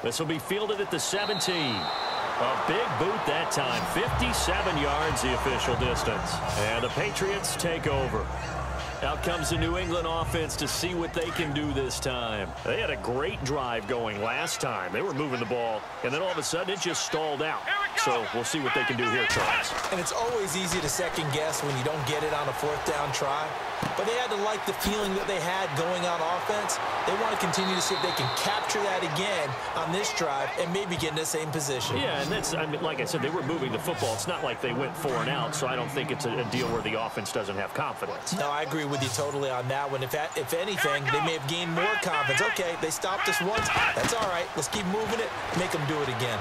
This will be fielded at the 17. A big boot that time. 57 yards the official distance. And the Patriots take over. Out comes the New England offense to see what they can do this time. They had a great drive going last time. They were moving the ball, and then all of a sudden it just stalled out. So we'll see what they can do here, Charles. And it's always easy to second guess when you don't get it on a 4th down try. But they had to like the feeling that they had going on offense. They want to continue to see if they can capture that again on this drive and maybe get in the same position. Yeah, and that's, I mean, like I said, they were moving the football. It's not like they went 4 and out, so I don't think it's a deal where the offense doesn't have confidence. No, I agree with you totally on that one. If anything, they may have gained more confidence. Okay, they stopped us once. That's all right. Let's keep moving it. Make them do it again.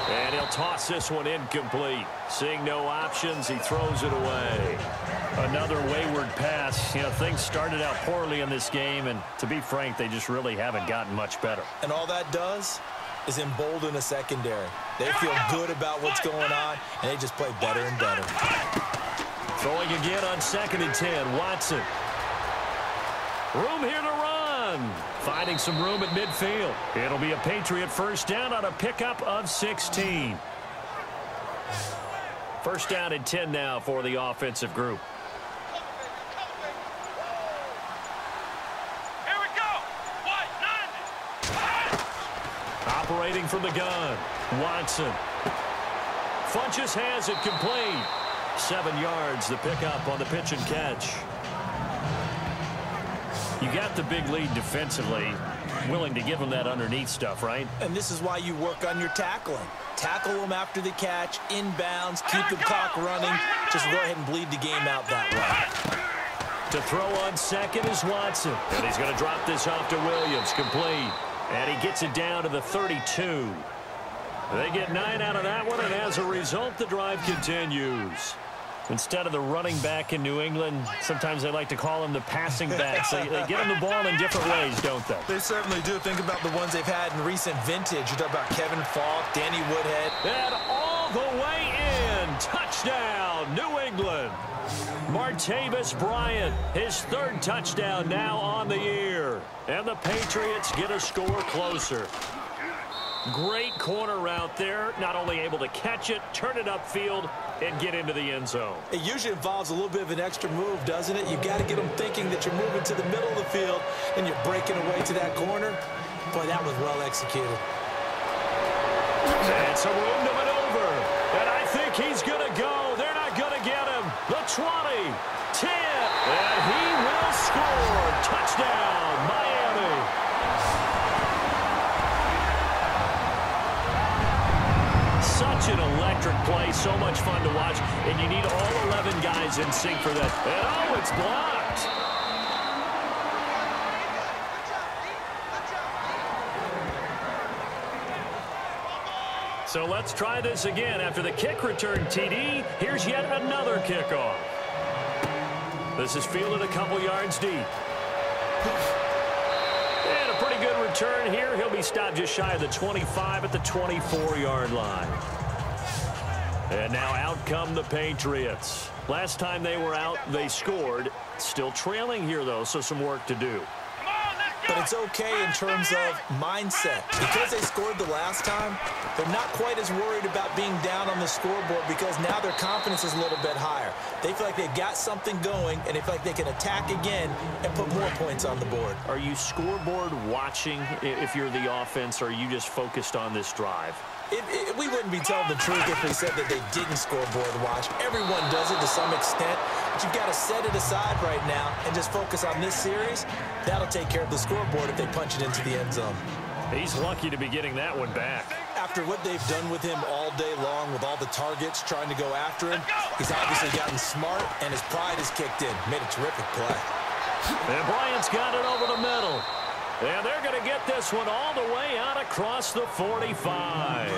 And he'll toss this one incomplete. Seeing no options, he throws it away. Another wayward pass. You know, things started out poorly in this game, and to be frank, they just really haven't gotten much better. And all that does is embolden a secondary. They feel good about what's going on, and they just play better and better. Throwing again on 2nd and 10. Watson. Room here to run. Finding some room at midfield. It'll be a Patriot 1st down on a pickup of 16. 1st down and 10 now for the offensive group. Here we go. Operating from the gun. Watson. Funches has it complete. 7 yards, the pickup on the pitch and catch. You got the big lead defensively, willing to give them that underneath stuff, right? And this is why you work on your tackling. Tackle them after the catch, inbounds, keep the clock running. Just go ahead and bleed the game out that way. To throw on 2nd is Watson. And he's going to drop this off to Williams, complete. And he gets it down to the 32. They get 9 out of that one, and as a result, the drive continues. Instead of the running back in New England, sometimes they like to call them the passing backs. They get them the ball in different ways, don't they? They certainly do. Think about the ones they've had in recent vintage. You talk about Kevin Falk, Danny Woodhead. And all the way in. Touchdown, New England. Martavis Bryant, his 3rd touchdown now on the year. And the Patriots get a score closer. Great corner route there. Not only able to catch it, turn it upfield, and get into the end zone. It usually involves a little bit of an extra move, doesn't it? You've got to get them thinking that you're moving to the middle of the field and you're breaking away to that corner. Boy, that was well executed. And some room to maneuver. And I think he's going to go. They're not going to get him. The 20, 10, and he will score. Touchdown, Miami. Such an electric play, so much fun to watch, and you need all 11 guys in sync for that. And oh, it's blocked. So let's try this again. After the kick return TD, here's yet another kickoff. This is fielded a couple yards deep. And a pretty good return here. He'll be stopped just shy of the 25 at the 24-yard line. And now out come the Patriots. Last time they were out, they scored. Still trailing here, though, so some work to do. But it's okay in terms of mindset. Because they scored the last time, they're not quite as worried about being down on the scoreboard because now their confidence is a little bit higher. They feel like they've got something going, and they feel like they can attack again and put more points on the board. Are you scoreboard watching if you're the offense, or are you just focused on this drive? We wouldn't be telling the truth if we said that they didn't scoreboard watch. Everyone does it to some extent, but you've got to set it aside right now and just focus on this series. That'll take care of the scoreboard if they punch it into the end zone. He's lucky to be getting that one back. After what they've done with him all day long with all the targets trying to go after him, he's obviously gotten smart, and his pride has kicked in. Made a terrific play. And Bryant's got it over the middle. And they're going to get this one all the way out across the 45.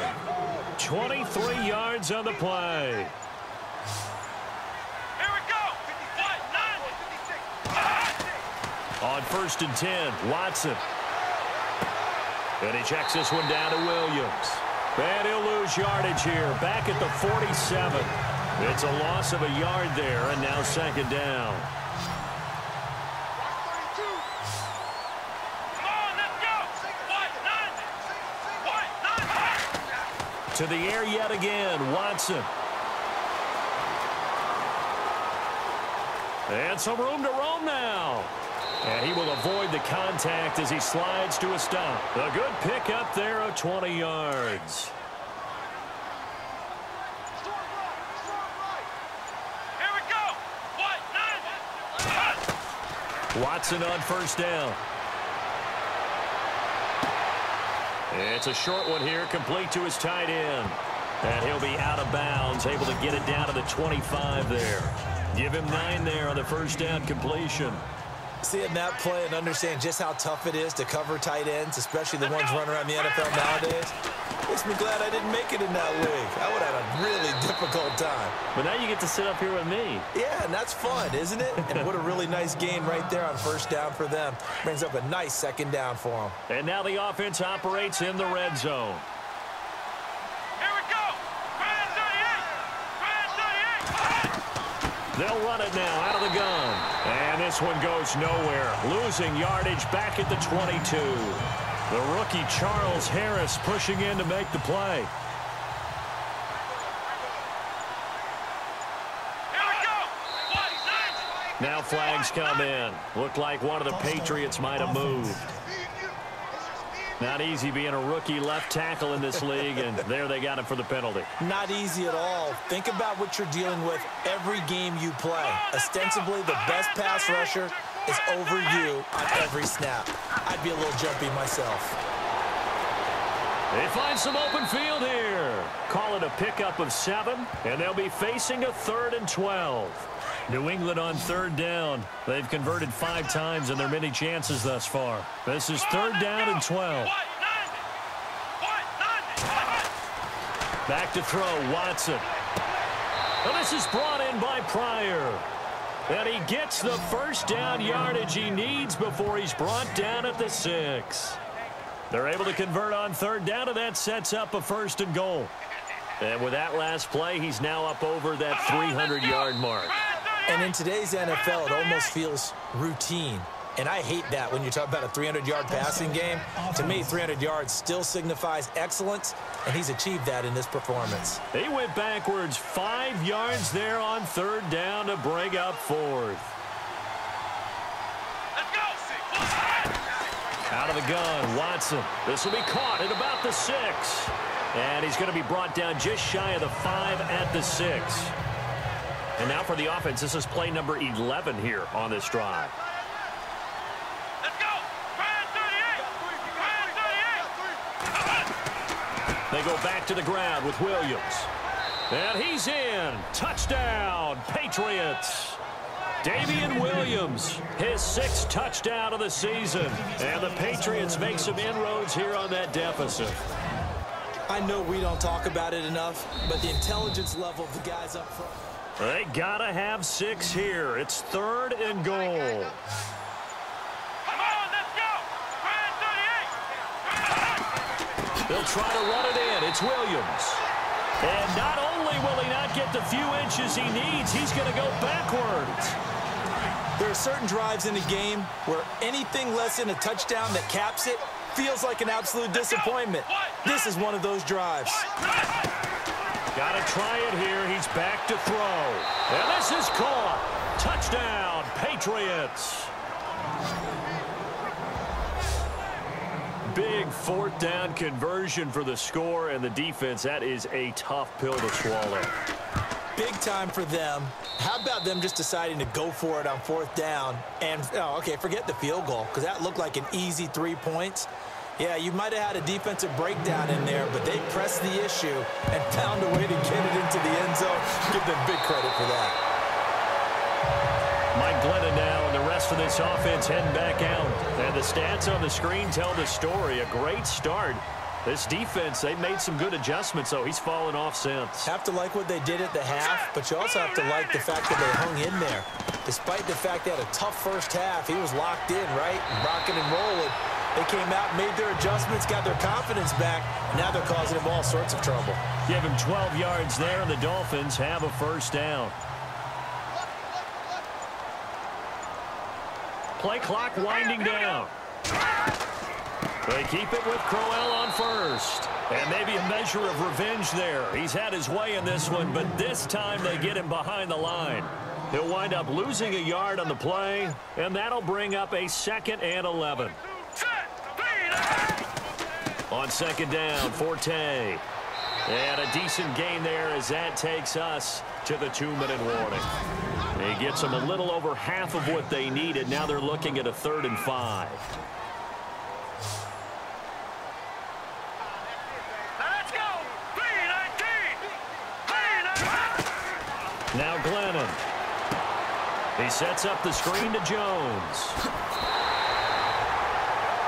23 yards on the play. Here we go. On 1st and 10, Watson. And he checks this one down to Williams. And he'll lose yardage here, back at the 47. It's a loss of a yard there, and now 2nd down. To the air yet again, Watson. And some room to roam now. And he will avoid the contact as he slides to a stop. A good pickup there of 20 yards. Here we go. Watson on 1st down. It's a short one here, complete to his tight end. And he'll be out of bounds, able to get it down to the 25 there. Give him 9 there on the 1st down completion. Seeing that play and understand just how tough it is to cover tight ends, especially the ones running around the NFL nowadays, makes me glad I didn't make it in that league. I would have had a really difficult time. But now you get to sit up here with me. Yeah, and that's fun, isn't it? And what a really nice gain right there on 1st down for them. Brings up a nice 2nd down for them. And now the offense operates in the red zone. Here we go. They'll run it now out of the gun. And this one goes nowhere. Losing yardage back at the 22. The rookie Charles Harris pushing in to make the play. Now flags come in. Looked like one of the Patriots might have moved. Not easy being a rookie left tackle in this league, and there they got him for the penalty. Not easy at all. Think about what you're dealing with every game you play. Ostensibly, the best pass rusher is over you on every snap. I'd be a little jumpy myself. They find some open field here. Call it a pickup of 7, and they'll be facing a 3rd and 12. New England on 3rd down. They've converted 5 times in their many chances thus far. This is 3rd down and 12. Back to throw, Watson. Well, this is brought in by Pryor. And he gets the 1st down yardage he needs before he's brought down at the 6. They're able to convert on 3rd down, and that sets up a 1st and goal. And with that last play, he's now up over that 300-yard mark. And in today's NFL, it almost feels routine. And I hate that when you talk about a 300-yard passing game. To me, 300 yards still signifies excellence, and he's achieved that in this performance. He went backwards 5 yards there on 3rd down to bring up 4th. Out of the gun, Watson. This will be caught at about the 6. And he's going to be brought down just shy of the 5 at the 6. And now for the offense, this is play number 11 here on this drive. Let's go. They go back to the ground with Williams. And he's in. Touchdown, Patriots. Damian Williams, his 6th touchdown of the season. And the Patriots make some inroads here on that deficit. I know we don't talk about it enough, but the intelligence level of the guys up front. They gotta have 6 here. It's 3rd and goal. Come on, let's go. They'll try to run it in. It's Williams. And not only will he not get the few inches he needs, he's going to go backwards. There are certain drives in a game where anything less than a touchdown that caps it feels like an absolute disappointment. This is one of those drives. Got to try it here. He's back to throw. And this is caught. Touchdown, Patriots. Big 4th down conversion for the score and the defense. That is a tough pill to swallow. Big time for them. How about them just deciding to go for it on 4th down? And, oh, okay, forget the field goal, because that looked like an easy 3 points. Yeah, you might have had a defensive breakdown in there, but they pressed the issue and found a way to get it into the end zone. Give them big credit for that. Mike Glennon now and the rest of this offense heading back out. And the stats on the screen tell the story. A great start This defense, they've made some good adjustments, so he's fallen off since. Have to like what they did at the half, but you also have to like the fact that they hung in there. Despite the fact they had a tough first half, he was locked in, right? Rocking and rolling. They came out, made their adjustments, got their confidence back, and now they're causing him all sorts of trouble. Give him 12 yards there, and the Dolphins have a first down. Play clock winding down. They keep it with Crowell on first. And maybe a measure of revenge there. He's had his way in this one, but this time they get him behind the line. He'll wind up losing a yard on the play, and that'll bring up a 2nd and 11. On 2nd down, Forte. And a decent gain there as that takes us to the 2-minute warning. He gets them a little over half of what they needed. Now they're looking at a 3rd and 5. Now Glennon. He sets up the screen to Jones.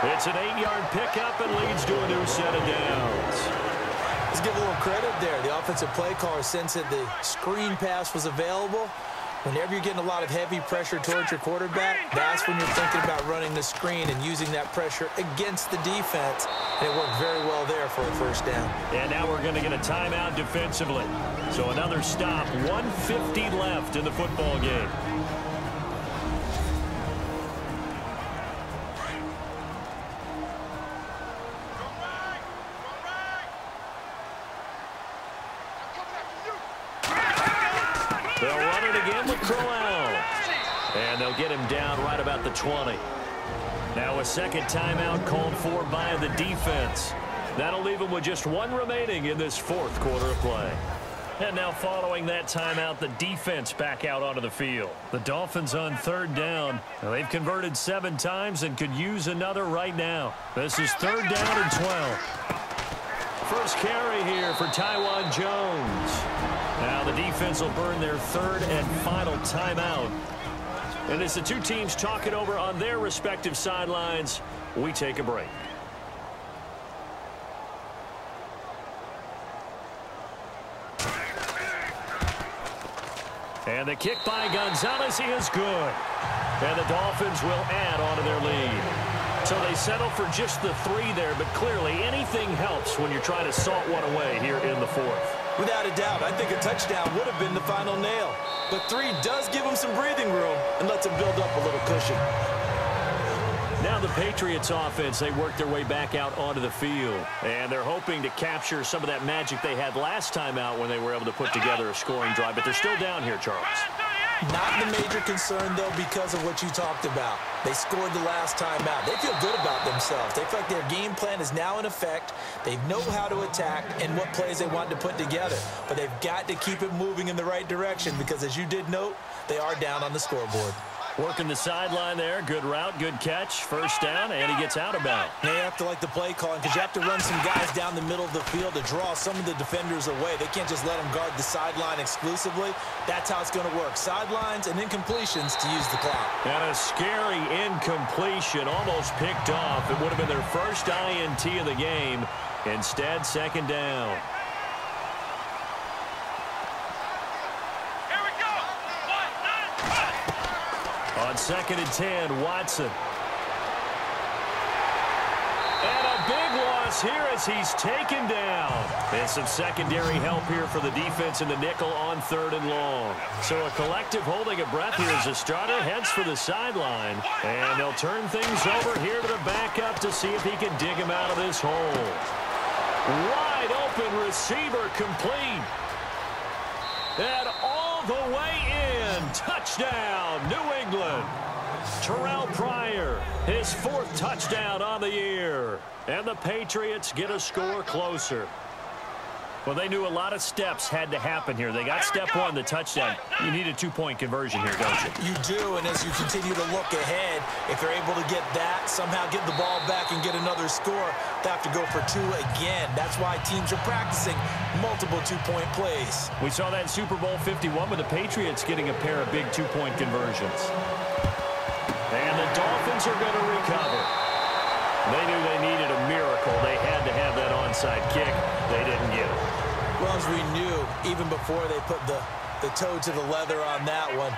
It's an 8-yard pickup and leads to a new set of downs. Let's give a little credit there. The offensive play caller sensed that the screen pass was available. Whenever you're getting a lot of heavy pressure towards your quarterback, that's when you're thinking about running the screen and using that pressure against the defense. And it worked very well there for a first down. And now we're going to get a timeout defensively. So another stop, 1:50 left in the football game. They'll run it again with Crowell. And they'll get him down right about the 20. Now a second timeout called for by the defense. That'll leave him with just one remaining in this 4th quarter of play. And now following that timeout, the defense back out onto the field. The Dolphins on 3rd down. Now, they've converted 7 times and could use another right now. This is 3rd down and 12. First carry here for Taiwan Jones. Now the defense will burn their 3rd and final timeout. And as the two teams talk it over on their respective sidelines, we take a break. And the kick by Gonzalez is good. And the Dolphins will add on to their lead. So they settle for just the 3 there, but clearly anything helps when you're trying to salt one away here in the 4th. Without a doubt, I think a touchdown would have been the final nail. But 3 does give them some breathing room and lets them build up a little cushion. Now the Patriots offense, they work their way back out onto the field. And they're hoping to capture some of that magic they had last time out when they were able to put together a scoring drive. But they're still down here, Charles. Not the major concern, though, because of what you talked about. They scored the last time out. They feel good about themselves. They feel like their game plan is now in effect. They know how to attack and what plays they want to put together. But they've got to keep it moving in the right direction because, as you did note, they are down on the scoreboard. Working the sideline there. Good route, good catch. First down, and he gets out of bounds. They have to like the play calling because you have to run some guys down the middle of the field to draw some of the defenders away. They can't just let them guard the sideline exclusively. That's how it's going to work. Sidelines and incompletions to use the clock. And a scary incompletion, almost picked off. It would have been their first INT of the game. Instead, 2nd down. On 2nd and 10, Watson. And a big loss here as he's taken down. And some secondary help here for the defense in the nickel on 3rd and long. So a collective holding a breath here as the starter heads for the sideline. And they'll turn things over here to the backup to see if he can dig him out of this hole. Wide open receiver complete. And all the way in. Touchdown, New England. Terrell Pryor, his 4th touchdown on the year. And the Patriots get a score closer. Well, they knew a lot of steps had to happen here. They got step 1, the touchdown. You need a 2-point conversion here, don't you? You do, and as you continue to look ahead, if they're able to get that, somehow get the ball back and get another score, they have to go for 2 again. That's why teams are practicing multiple 2-point plays. We saw that in Super Bowl 51 with the Patriots getting a pair of big 2-point conversions. And the Dolphins are going to recover. They knew they needed a miracle. They had to have that onside onside kick. They didn't get it. Well, as we knew, even before they put the toe to the leather on that one,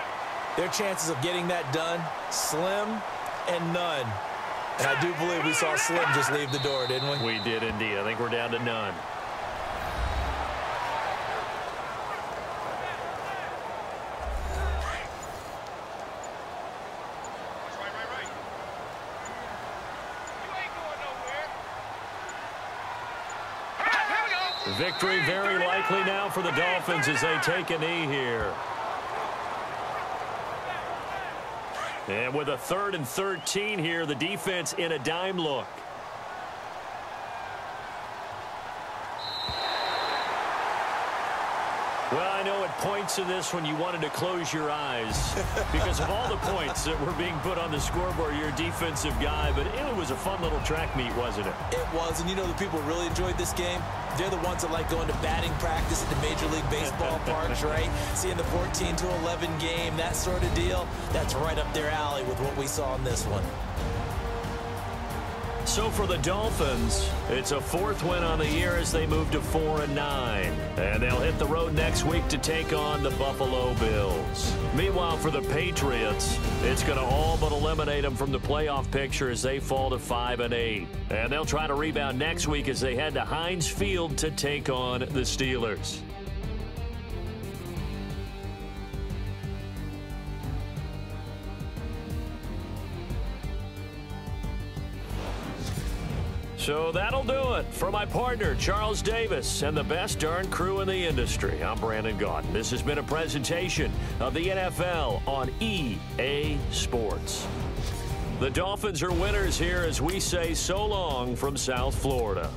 their chances of getting that done, slim and none. And I do believe we saw Slim just leave the door, didn't we? We did indeed. I think we're down to none. Victory very likely now for the Dolphins as they take a knee here. And with a 3rd and 13 here, the defense in a dime look. Well, I know at points in this when you wanted to close your eyes because of all the points that were being put on the scoreboard, you're a defensive guy, but it was a fun little track meet, wasn't it? It was, and you know the people really enjoyed this game? They're the ones that like going to batting practice at the Major League Baseball parks, right? Seeing the 14-11 game, that sort of deal, that's right up their alley with what we saw in this one. So for the Dolphins, it's a 4th win on the year as they move to 4-9. And they'll hit the road next week to take on the Buffalo Bills. Meanwhile, for the Patriots, it's going to all but eliminate them from the playoff picture as they fall to 5-8. And they'll try to rebound next week as they head to Heinz Field to take on the Steelers. So that'll do it. For my partner, Charles Davis, and the best darn crew in the industry, I'm Brandon Gaudin. This has been a presentation of the NFL on EA Sports. The Dolphins are winners here as we say so long from South Florida.